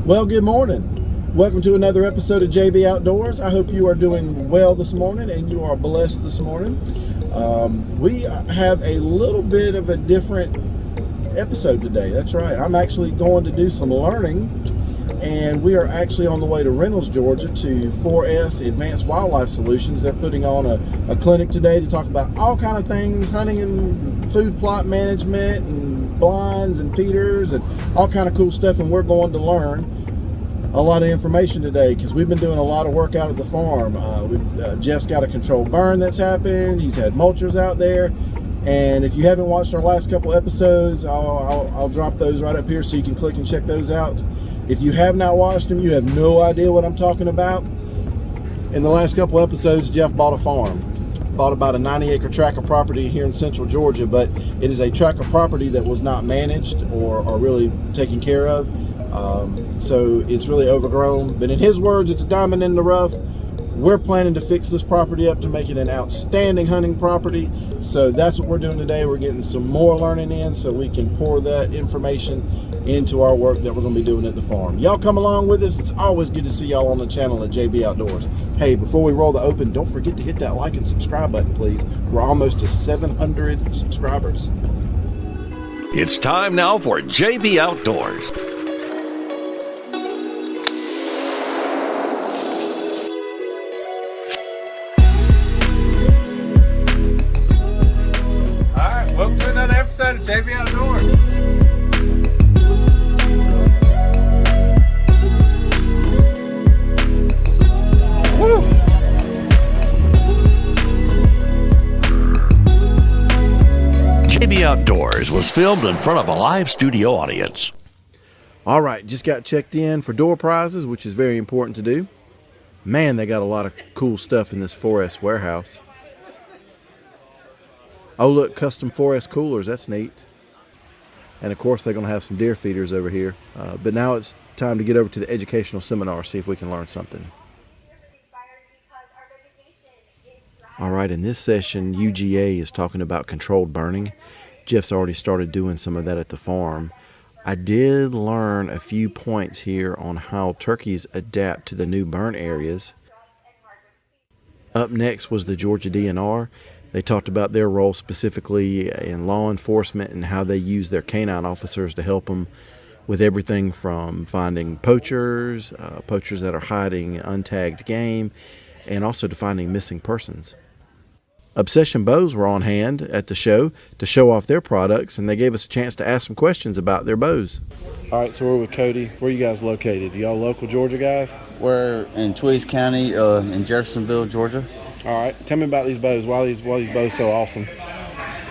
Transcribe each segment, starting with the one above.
Well, good morning. Welcome to another episode of JB Outdoors. I hope you are doing well this morning and you are blessed this morning. We have a little bit of a different episode today. That's right. I'm actually going to do some learning, and we are actually on the way to Reynolds, Georgia to 4S Advanced Wildlife Solutions. They're putting on a clinic today to talk about all kind of things, hunting and food plot management and blinds and feeders and all kind of cool stuff, and we're going to learn a lot of information today because we've been doing a lot of work out at the farm. Jeff's got a controlled burn that's happened. He's had mulchers out there, and if you haven't watched our last couple episodes, I'll drop those right up here so you can click and check those out. If you have not watched them, you have no idea what I'm talking about. In the last couple episodes, Jeff bought a farm. Bought about a 90-acre tract of property here in central Georgia, but it is a tract of property that was not managed or really taken care of. So it's really overgrown. But in his words, it's a diamond in the rough. We're planning to fix this property up to make it an outstanding hunting property. So that's what we're doing today. We're getting some more learning in so we can pour that information into our work that we're going to be doing at the farm. Y'all come along with us. It's always good to see y'all on the channel at JB Outdoors. Hey, before we roll the open, don't forget to hit that like and subscribe button, please. We're almost to 700 subscribers. It's time now for JB Outdoors. Welcome to another episode of JB Outdoors. Woo! JB Outdoors was filmed in front of a live studio audience. All right, just got checked in for door prizes, which is very important to do. Man, they got a lot of cool stuff in this 4S warehouse. Oh, look, custom 4S coolers. That's neat. And, of course, they're going to have some deer feeders over here. But now it's time to get over to the educational seminar, see if we can learn something. All right, in this session, UGA is talking about controlled burning. Jeff's already started doing some of that at the farm. I did learn a few points here on how turkeys adapt to the new burn areas. Up next was the Georgia DNR. They talked about their role specifically in law enforcement and how they use their canine officers to help them with everything from finding poachers that are hiding untagged game, and also to finding missing persons. Obsession Bows were on hand at the show to show off their products, and they gave us a chance to ask some questions about their bows. All right, so we're with Cody. Where are you guys located? Y'all local Georgia guys? We're in Tweeds County, in Jeffersonville, Georgia. All right, tell me about these bows. Why these bows so awesome?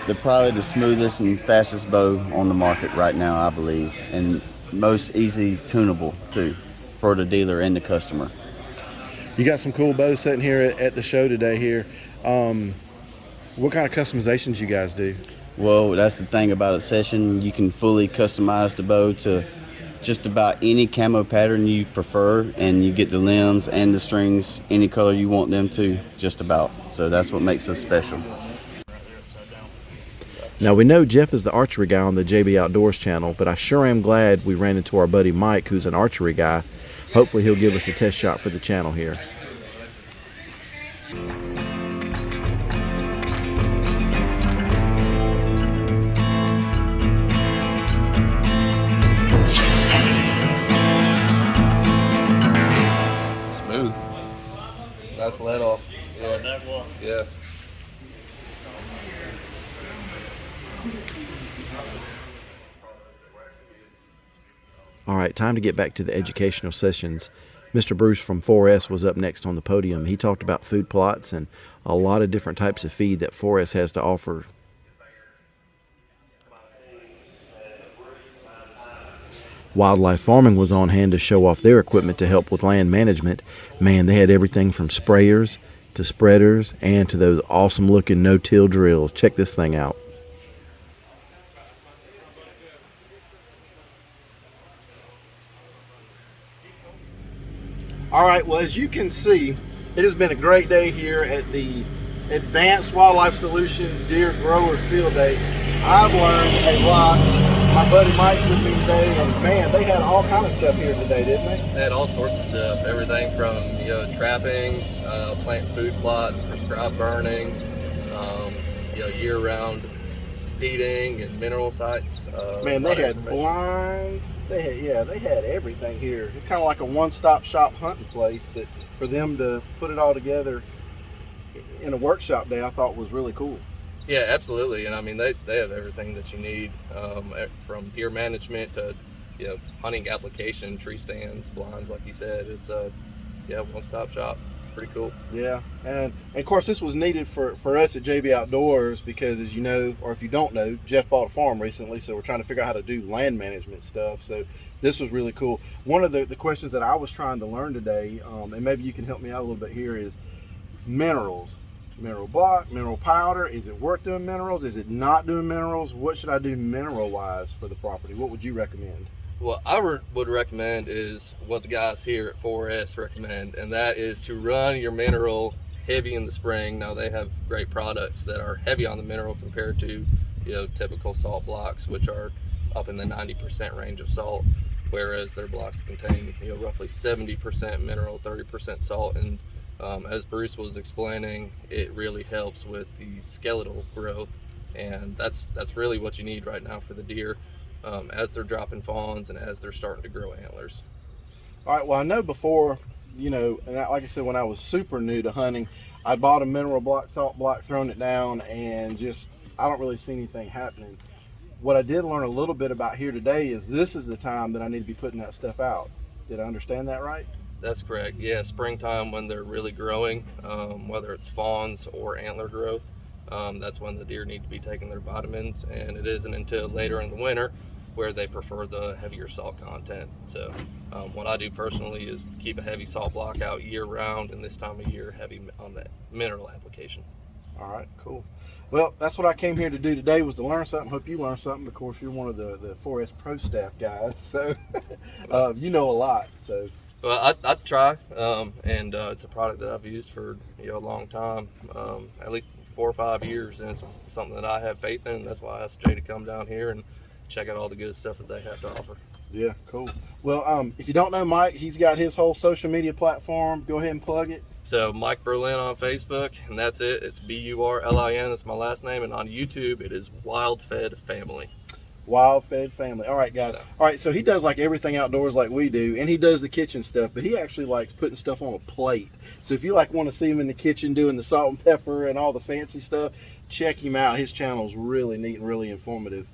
They're probably the smoothest and fastest bow on the market right now, I believe, and most easy tunable too for the dealer and the customer. You got some cool bows sitting here at the show today here. What kind of customizations you guys do? Well, that's the thing about a session. You can fully customize the bow to just about any camo pattern you prefer, and you get the limbs and the strings any color you want them to, just about. So that's what makes us special. Now, we know Jeff is the archery guy on the JB Outdoors channel, but I sure am glad we ran into our buddy Mike, who's an archery guy. Hopefully he'll give us a test shot for the channel here. That's let off. Yeah. That's one. Yeah. All right, time to get back to the educational sessions. Mr. Bruce from 4S was up next on the podium. He talked about food plots and a lot of different types of feed that 4S has to offer. Wildlife Farming was on hand to show off their equipment to help with land management. Man, they had everything from sprayers to spreaders and to those awesome looking no-till drills. Check this thing out. All right, well, as you can see, it has been a great day here at the Advanced Wildlife Solutions Deer Growers Field Day. I've learned a lot My buddy Mike's with me today, and man, they had all kind of stuff here today, didn't they? They had all sorts of stuff. Everything from trapping, plant food plots, prescribed burning, year-round feeding and mineral sites. Man, they had blinds. They had everything here. It's kind of like a one-stop shop hunting place, but for them to put it all together in a workshop day, I thought was really cool. Yeah, absolutely. And I mean, they have everything that you need, from deer management to hunting application, tree stands, blinds, like you said. It's a one-stop shop. Pretty cool. Yeah, and of course this was needed for us at JB Outdoors because, as you know, or if you don't know, Jeff bought a farm recently, so we're trying to figure out how to do land management stuff. So this was really cool. One of the questions that I was trying to learn today, and maybe you can help me out a little bit here, is minerals. Mineral block, mineral powder. Is it worth doing minerals? Is it not doing minerals? What should I do mineral wise for the property? What would you recommend? What I would recommend is what the guys here at 4S recommend, and that is to run your mineral heavy in the spring. Now, they have great products that are heavy on the mineral compared to typical salt blocks, which are up in the 90% range of salt, whereas their blocks contain roughly 70% mineral, 30% salt. And as Bruce was explaining, it really helps with the skeletal growth, and that's really what you need right now for the deer. As they're dropping fawns and as they're starting to grow antlers. All right, well, I know before, and like I said, when I was super new to hunting, I bought a mineral block, salt block, thrown it down, and I don't really see anything happening. What I did learn a little bit about here today is this is the time that I need to be putting that stuff out. Did I understand that right? That's correct. Yeah, springtime when they're really growing, whether it's fawns or antler growth, that's when the deer need to be taking their vitamins, and it isn't until later in the winter where they prefer the heavier salt content. So what I do personally is keep a heavy salt block out year round, and this time of year heavy on that mineral application. All right, cool. Well, that's what I came here to do today, was to learn something. Hope you learned something. Of course, you're one of the 4S Pro staff guys, so you know a lot. So. Well, I try, and it's a product that I've used for a long time, at least 4 or 5 years, and it's something that I have faith in. That's why I asked Jay to come down here and check out all the good stuff that they have to offer. Yeah, cool. Well, if you don't know Mike, he's got his whole social media platform. Go ahead and plug it. So Mike Berlin on Facebook, and that's it. It's Burlin. That's my last name. And on YouTube, it is Wild Fed Family. Wild Fed Family. All right, guys. All right, so he does like everything outdoors like we do, and he does the kitchen stuff, but he actually likes putting stuff on a plate. So if you want to see him in the kitchen doing the salt and pepper and all the fancy stuff, check him out. His channel is really neat and really informative.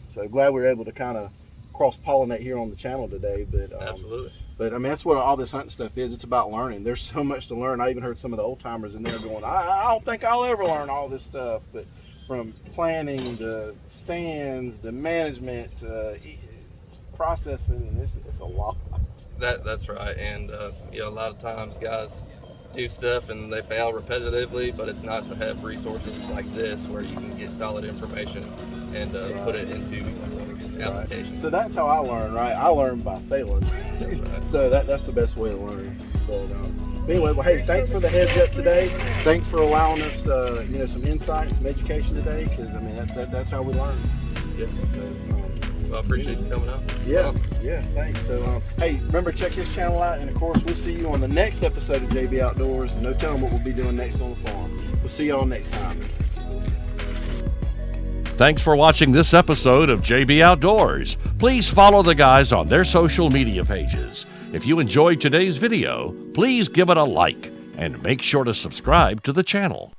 So glad we were able to kind of cross-pollinate here on the channel today. But absolutely. But I mean, that's what all this hunting stuff is. It's about learning. There's so much to learn. I even heard some of the old timers in there going, I don't think I'll ever learn all this stuff. But from planning, the stands, the management, processing, it's a lot. That's right. And a lot of times guys do stuff and they fail repetitively, but it's nice to have resources like this where you can get solid information and put it into application. Right. So that's how I learn, right? I learn by failing. Right. So that's the best way of learning. But anyway, well, hey, thanks for the heads up today. Thanks for allowing us, some insight, some education today, because I mean that's how we learn. Yeah. So, well, I appreciate you coming out. Yeah, thanks. So, hey, remember, check his channel out, and of course, we'll see you on the next episode of JB Outdoors. No telling what we'll be doing next on the farm. We'll see y'all next time. Thanks for watching this episode of JB Outdoors. Please follow the guys on their social media pages. If you enjoyed today's video, please give it a like and make sure to subscribe to the channel.